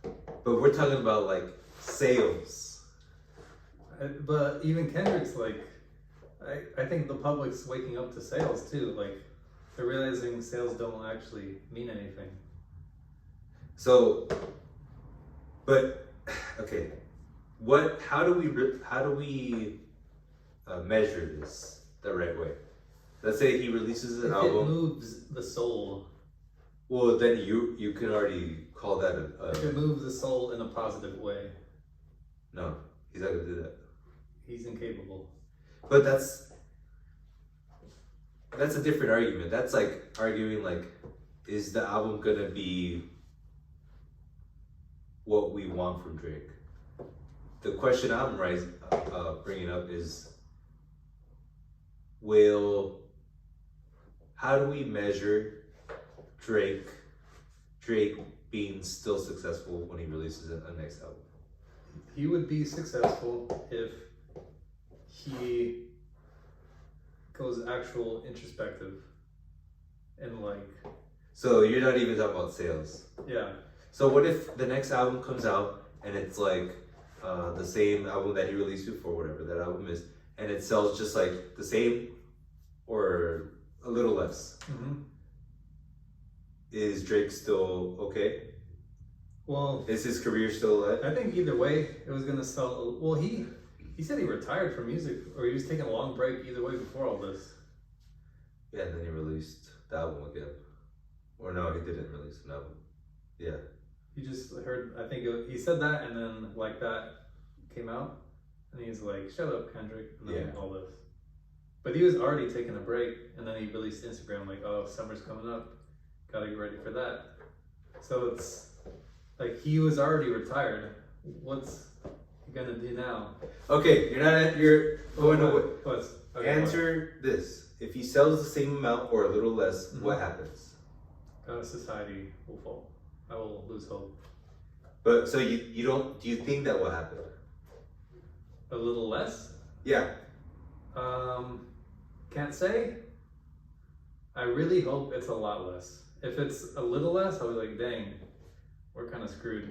But we're talking about like sales. But even Kendrick's like, I think the public's waking up to sales too. Like they're realizing sales don't actually mean anything. So, but okay, how do we measure this the right way? Let's say he releases an album. It moves the soul. Well, then you can already call that If it moves the soul in a positive way. No, he's not gonna do that. He's incapable. But that's a different argument. That's like arguing like, is the album gonna be what we want from Drake? The question I'm bringing up is, how do we measure Drake being still successful when he releases a next album? He would be successful if he goes actual introspective and like. So you're not even talking about sales. Yeah. So what if the next album comes out and it's like the same album that he released before, whatever that album is, and it sells just like the same or a little less? Mm-hmm. Is Drake still okay? Well, is his career still alive? I think either way, it was gonna sell. Well, he said he retired from music, or he was taking a long break. Either way, before all this. Yeah, and then he released the album again. Or no, he didn't release an album. Yeah. He just heard. I think he said that, and then like that came out, and he's like, "Shut up, Kendrick," and then all this. But he was already taking a break, and then he released Instagram like, "Oh, summer's coming up. Gotta get ready for that." So it's like he was already retired. What's he gonna do now? Okay, you're going away. Answer what? this. If he sells the same amount or a little less, what happens? Society will fall. I will lose hope. But so you don't, do you think that will happen? A little less? Yeah. Can't say. I really hope it's a lot less. If it's a little less, I'll be like, dang, we're kind of screwed.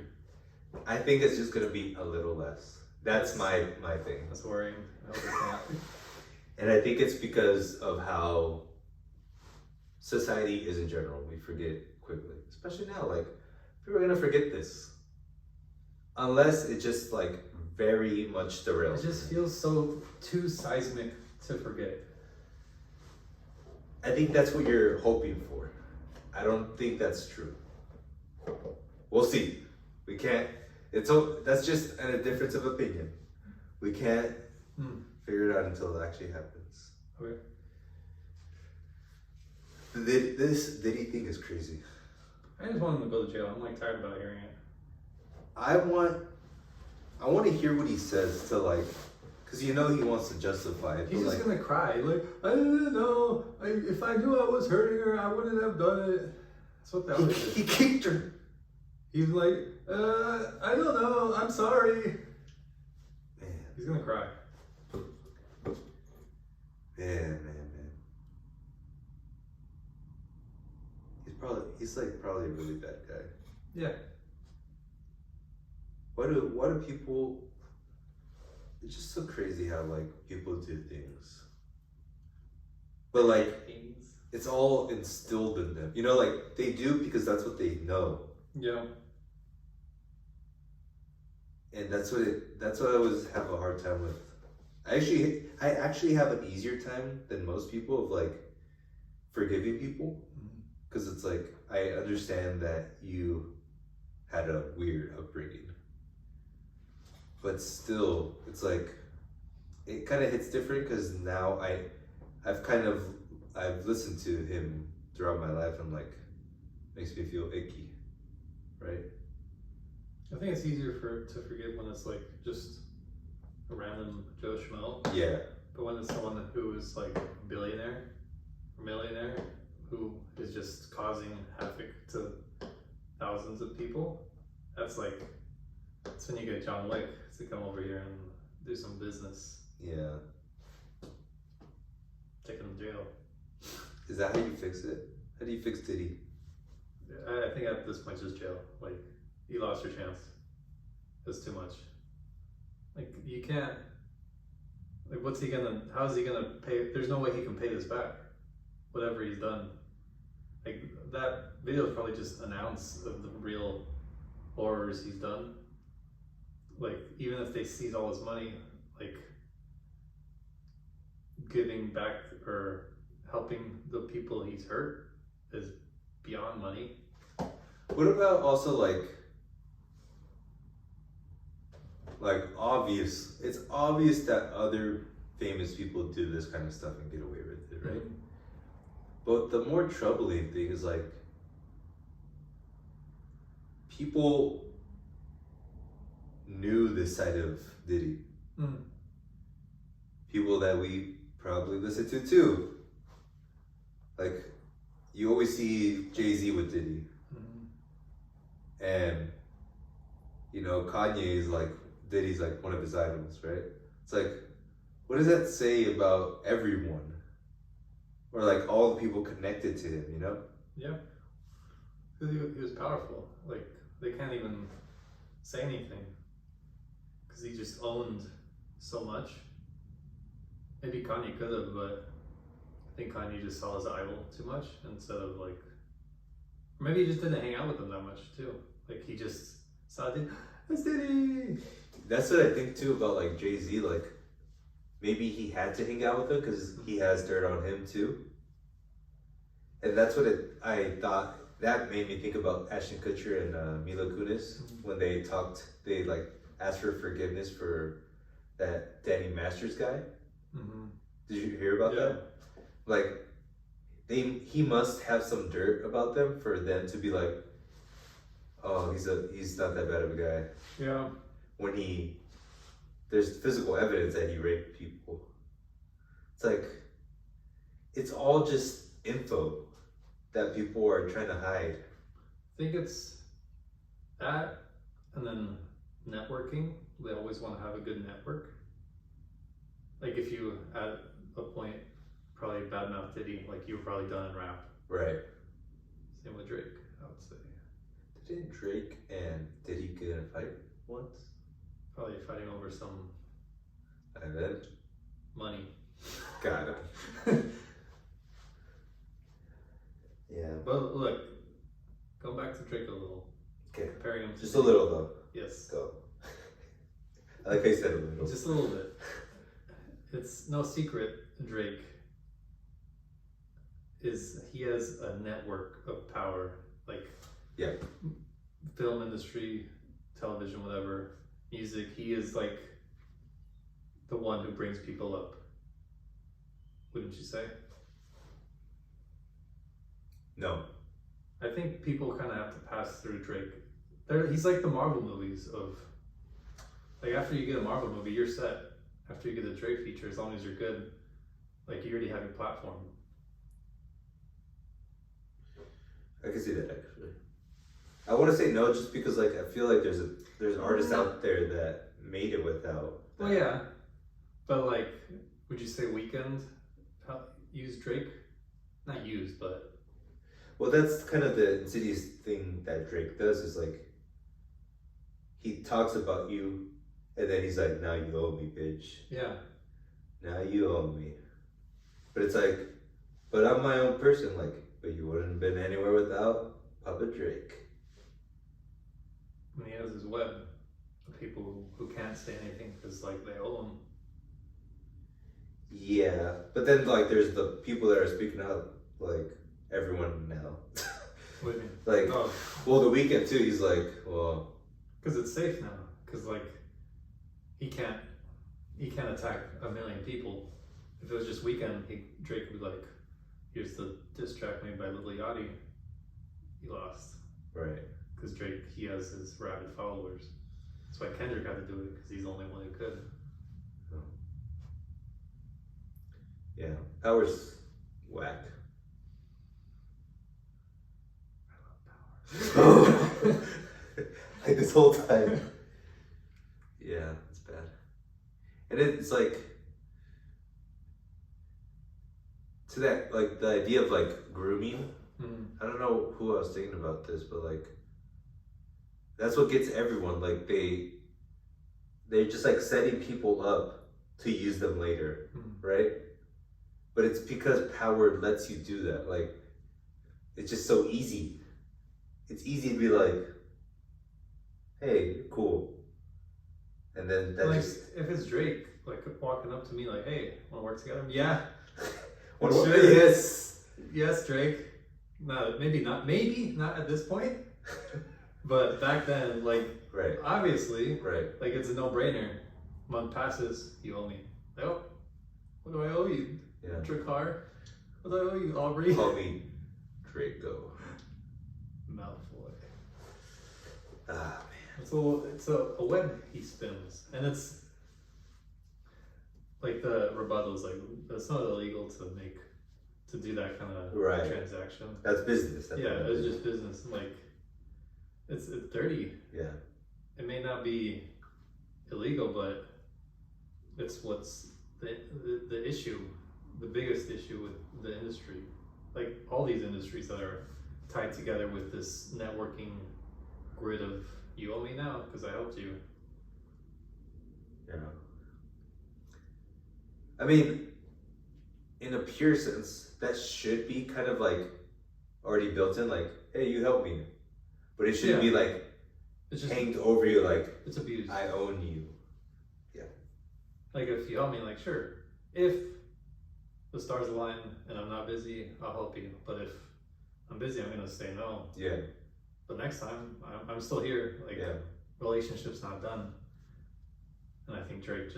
I think it's just gonna be a little less. That's my thing. That's worrying. I hope it's not. And I think it's because of how society is in general. We forget quickly, especially now. Like People are gonna forget this. Unless it just like very much derails. It just feels so too seismic to forget. I think that's what you're hoping for. I don't think that's true. We'll see. We can't. That's just a difference of opinion. We can't figure it out until it actually happens. Okay. This Diddy thing is crazy. I just want him to go to jail. I'm like tired about hearing it. I want to hear what he says to like, cause you know he wants to justify it. He's just like, gonna cry. Like, I didn't know. If I knew I was hurting her, I wouldn't have done it. That's what that was. he kicked her. He's like, I don't know. I'm sorry. Man. He's gonna cry. Man. He's probably a really bad guy. Yeah. Why do people? It's just so crazy how like people do things, but like it's all instilled in them. You know, like they do because that's what they know. Yeah. And that's what I always have a hard time with. I actually have an easier time than most people of like forgiving people, because it's like I understand that you had a weird upbringing, but still it's like it kind of hits different because now I've listened to him throughout my life and like makes me feel icky, right? I think it's easier to forgive when it's like just a random Joe Schmo. Yeah. But when it's someone who is like a billionaire or millionaire who is just causing havoc to thousands of people, that's when you get John Wick to come over here and do some business. Yeah. Take him to jail. Is that how you fix it? How do you fix Diddy? I think at this point just jail. Like, you lost your chance. It's too much. Like, you can't. Like, how is he gonna pay? There's no way he can pay this back. Whatever he's done. Like, that video is probably just an ounce of the real horrors he's done. Like, even if they seize all his money, like, giving back or helping the people he's hurt is beyond money. What about also like obvious? It's obvious that other famous people do this kind of stuff and get away with it, right? But the more troubling thing is like people knew this side of Diddy. People that we probably listen to too. Like, you always see Jay-Z with Diddy. And, you know, Kanye is like, Diddy's like one of his idols, right? It's like, what does that say about everyone? Or like all the people connected to him, you know? Yeah. Because he was powerful. Like, they can't even say anything. Because he just owned so much. Maybe Kanye could have, but I think Kanye just saw his idol too much instead of like, or maybe he just didn't hang out with him that much too. Like, he just saw it, it's Diddy! That's what I think too about like Jay-Z. Like, maybe he had to hang out with him because he has dirt on him too. And that's what I thought, that made me think about Ashton Kutcher and Mila Kunis when they like asked for forgiveness for that Danny Masters guy. Did you hear about that? Like, he must have some dirt about them for them to be like, oh, he's not that bad of a guy. Yeah. When there's physical evidence that he raped people. It's like, it's all just info that people are trying to hide. I think it's that, and then networking. They always want to have a good network. Like, if you at a point probably badmouth Diddy, like you were probably done in rap. Right. Same with Drake, I would say. Didn't Drake and Diddy get in a fight once? Probably fighting over some And then money. got it. Yeah. But look, go back to Drake a little. Okay. comparing him to Just a little though. Yes. Go. I like how you said a little. Just a little bit. It's no secret, Drake he has a network of power, like yeah, film industry, television, whatever, music. He is like the one who brings people up. Wouldn't you say? No. I think people kind of have to pass through Drake. He's like the Marvel movies of, like after you get a Marvel movie, you're set. After you get a Drake feature, as long as you're good, like you already have your platform. I can see that actually. I want to say no, just because like I feel like there's artists out there that made it without. That. Well, yeah, but like, would you say Weeknd used Drake? Not used, but. Well, that's kind of the insidious thing that Drake does is like, he talks about you, and then he's like, now you owe me, bitch. Yeah. Now you owe me. But it's like, but I'm my own person, like, but you wouldn't have been anywhere without Papa Drake. And he has his web of people who can't say anything because like they owe him. Yeah, but then like there's the people that are speaking out, like everyone now. What do you mean? Like, oh. Well, the Weeknd too. He's like, well, because it's safe now. Because like, he can't attack a million people. If it was just Weeknd, Drake would be like, here's the diss track made by Lil Yachty. He lost. Right. Because Drake, he has his rabid followers. That's why Kendrick had to do it, because he's the only one who could. Oh. Yeah, Power's whack. I love Power. Like this whole time. Yeah, it's bad. And it's like, to that, like the idea of like grooming, I don't know who I was thinking about this, but like, that's what gets everyone. Like they're just like setting people up to use them later, right? But it's because power lets you do that. Like, it's just so easy. It's easy to be like, hey, you're cool. And then that like, just... if it's Drake, like walking up to me like, hey, wanna work together? Yeah. Sure. Yes, Drake. No, maybe not at this point. But back then, like, Right. Obviously, Right. Like it's a no-brainer. Month passes, you owe me. Oh, what do I owe you? Yeah. Dracar? What do I owe you, Aubrey? Call me Draco. Malfoy. Ah, man. It's a web he spins, and it's like the rebuttal is like it's not illegal to do that kind of transaction. That's business. It's just business. Like it's dirty. Yeah. It may not be illegal, but it's what's the issue, the biggest issue with the industry. Like all these industries that are tied together with this networking grid of you owe me now because I helped you. Yeah. I mean, in a pure sense, that should be kind of like already built in, like, hey, you helped me. But it shouldn't be like it's just hanged over you, like, it's abused. I own you. Yeah. Like if you help me, like, sure. If the stars align and I'm not busy, I'll help you. But if I'm busy, I'm gonna say no. Yeah. But next time, I'm still here. Like, relationship's not done. And I think Drake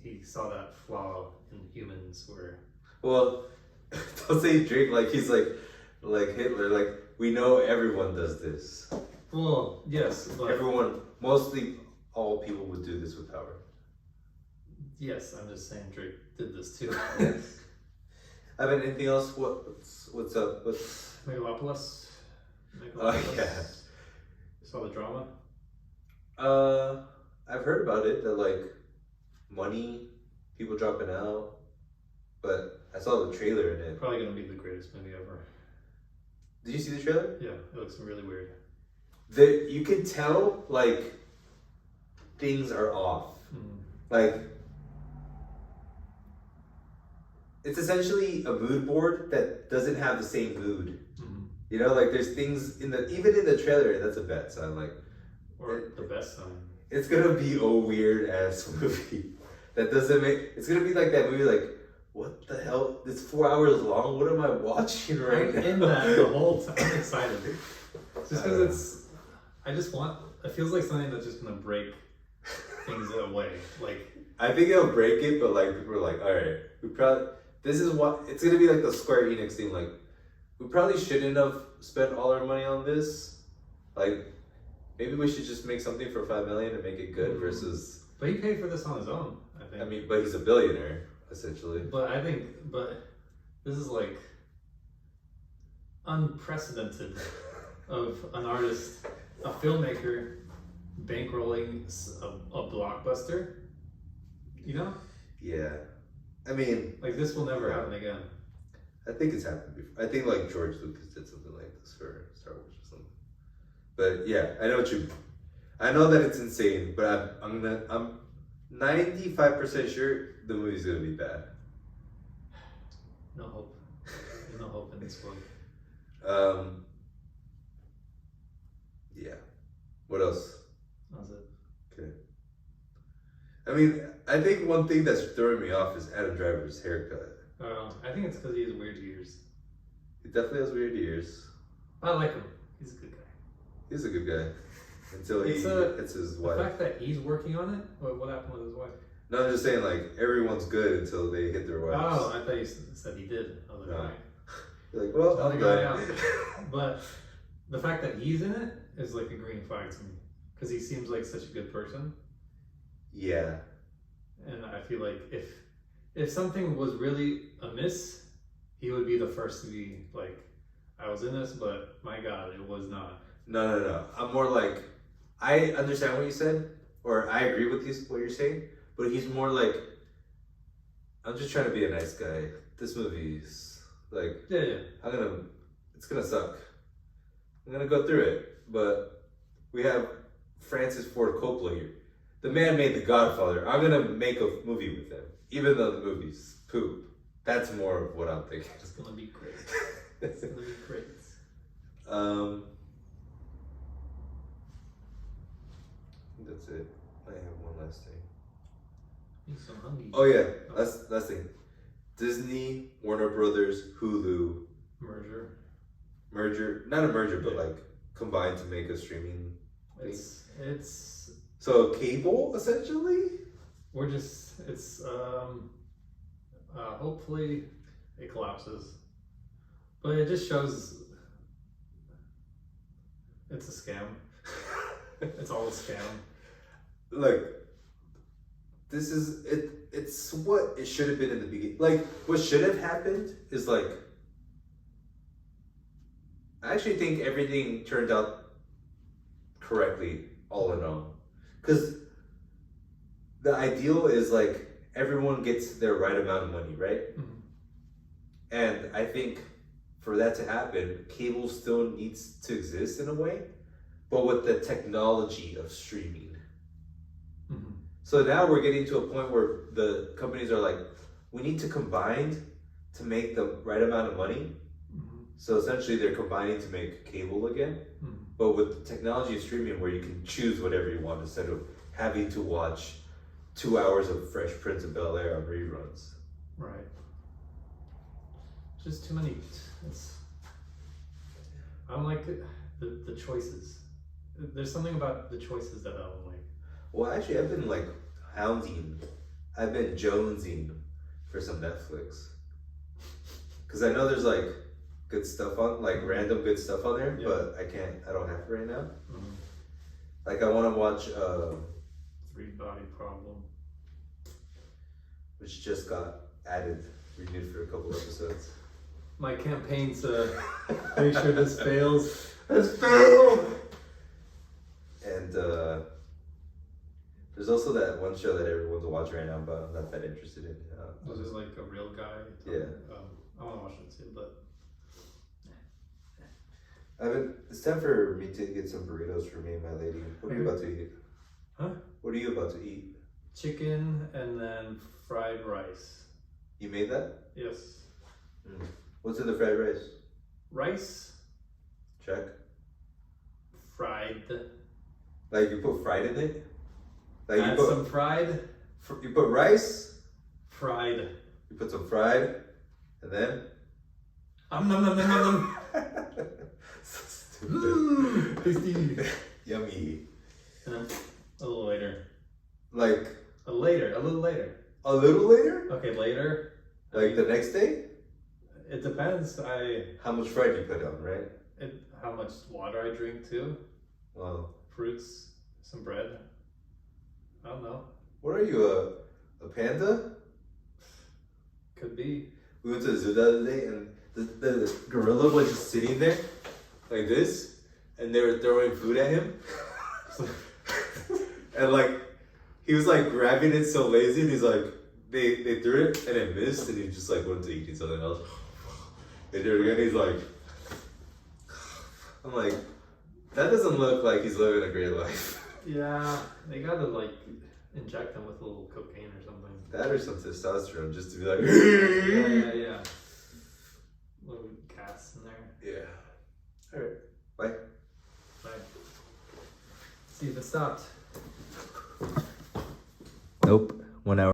he saw that flaw in humans where... Well, don't say Drake like he's like Hitler. Like, we know everyone does this. Well, yes, but... Everyone, mostly all people would do this with power. Yes, I'm just saying Drake did this too. Yes. Evan, anything else? What's up? Megalopolis? Oh, yeah. You saw the drama? I've heard about it, that like money, people dropping out, but I saw the trailer and it. Probably gonna be the greatest movie ever. Did you see the trailer? Yeah, it looks really weird. You can tell like things are off. Like it's essentially a mood board that doesn't have the same mood. You know, like there's things even in the trailer that's a bet. So I'm like, Or the best sign. It's gonna be a weird ass movie. That doesn't make. It's gonna be like that movie. Like, what the hell? It's 4 hours long. What am I watching right now? In that the whole time, I'm excited. Just because it's. I just want. It feels like something that's just gonna break things away. Like. I think it'll break it, but like people are like, all right, we probably. This is what it's gonna be like the Square Enix thing. Like, we probably shouldn't have spent all our money on this. Like, maybe we should just make something for $5 million and make it good versus. But he paid for this on his own, I think. I mean, but he's a billionaire essentially. But I think, this is like unprecedented of an artist, a filmmaker, bankrolling a blockbuster. You know? Yeah, I mean, like this will never happen again. I think it's happened before. I think like George Lucas did something like this for Star Wars or something. But yeah, I know what you mean. I know that it's insane, but I'm 95% sure the movie's gonna be bad. No hope. There's no hope in this one. Yeah. What else? That's it. Okay. I mean, I think one thing that's throwing me off is Adam Driver's haircut. I think it's because he has weird ears. He definitely has weird ears. I like him. He's a good guy. He's a good guy. Until he hits his wife. The fact that he's working on it? What happened with his wife? No, I'm just saying, like, everyone's good until they hit their wives. Oh, I thought you said he did. I was like, all right. You're like, well, Another guy out. But the fact that he's in it is like a green flag to me. Because he seems like such a good person. Yeah. And I feel like if something was really amiss, he would be the first to be like, I was in this, but my God, it was not. No. I'm more like, I understand what you said, or I agree with you, what you're saying, but he's more like, I'm just trying to be a nice guy. This movie's like, Yeah. it's gonna suck. I'm gonna go through it, but we have Francis Ford Coppola here. The man made The Godfather. I'm gonna make a movie with him, even though the movie's poop. That's more of what I'm thinking. It's gonna be great. It's gonna be great. I think that's it. I have one last thing. I'm so hungry. Oh yeah, last thing. Disney, Warner Brothers, Hulu merger. Not a merger, but like combined to make a streaming thing. It's So cable essentially. Hopefully it collapses, but it just shows it's a scam. It's all a scam. Look, this is it. It's what it should have been in the beginning. Like, what should have happened is like, I actually think everything turned out correctly, all in all. Because the ideal is like, everyone gets their right amount of money, right? Mm-hmm. And I think for that to happen, cable still needs to exist in a way, but with the technology of streaming. Mm-hmm. So now we're getting to a point where the companies are like, we need to combine to make the right amount of money. Mm-hmm. So essentially they're combining to make cable again, Mm-hmm. but with the technology of streaming where you can choose whatever you want instead of having to watch 2 hours of Fresh Prince of Bel-Air on reruns. Right. Just too many. I don't like the choices. There's something about the choices that I don't like. Well, actually, I've been like I've been jonesing for some Netflix. Because I know there's like good stuff on, like random good stuff on there, Yeah. but I don't have it right now. Mm-hmm. Like I want to watch, Three Body Problem. which just got renewed for a couple episodes. My campaign to make sure this fails. Let's fail! And there's also that one show that everyone's watching right now, but I'm not that interested in. This is like a real guy. Yeah. I want to watch it too, but It's time for me to get some burritos for me and my lady. What are you about to eat? Huh? What are you about to eat? chicken and then fried rice. You made that? Yes. What's in the fried rice? Rice, Check. fried, Like you put fried in it? Like Add some fried. You put rice? Fried. You put some fried, and then? Nom nom nom nom nom. So stupid. Tasty. Yummy. And then a little later. Like? A little later. A little later? Okay, later. Like the next day? It depends. How much fried you put on, right? How much water I drink too. Well, Fruits, some bread. I don't know. what are you, a panda? Could be. We went to the zoo the other day, and the gorilla was just sitting there, like this, and they were throwing food at him. And like, he was like grabbing it so lazy, and he's like, they threw it, and it missed, and he just like went to eating something else. They did it again, he's like, I'm like, that doesn't look like he's living a great life. Yeah, they gotta like inject them with a little cocaine or something. That or some testosterone, just to be like, Yeah. Little cats in there. Yeah. Alright, bye. Right. See if it stopped. Nope, 1 hour.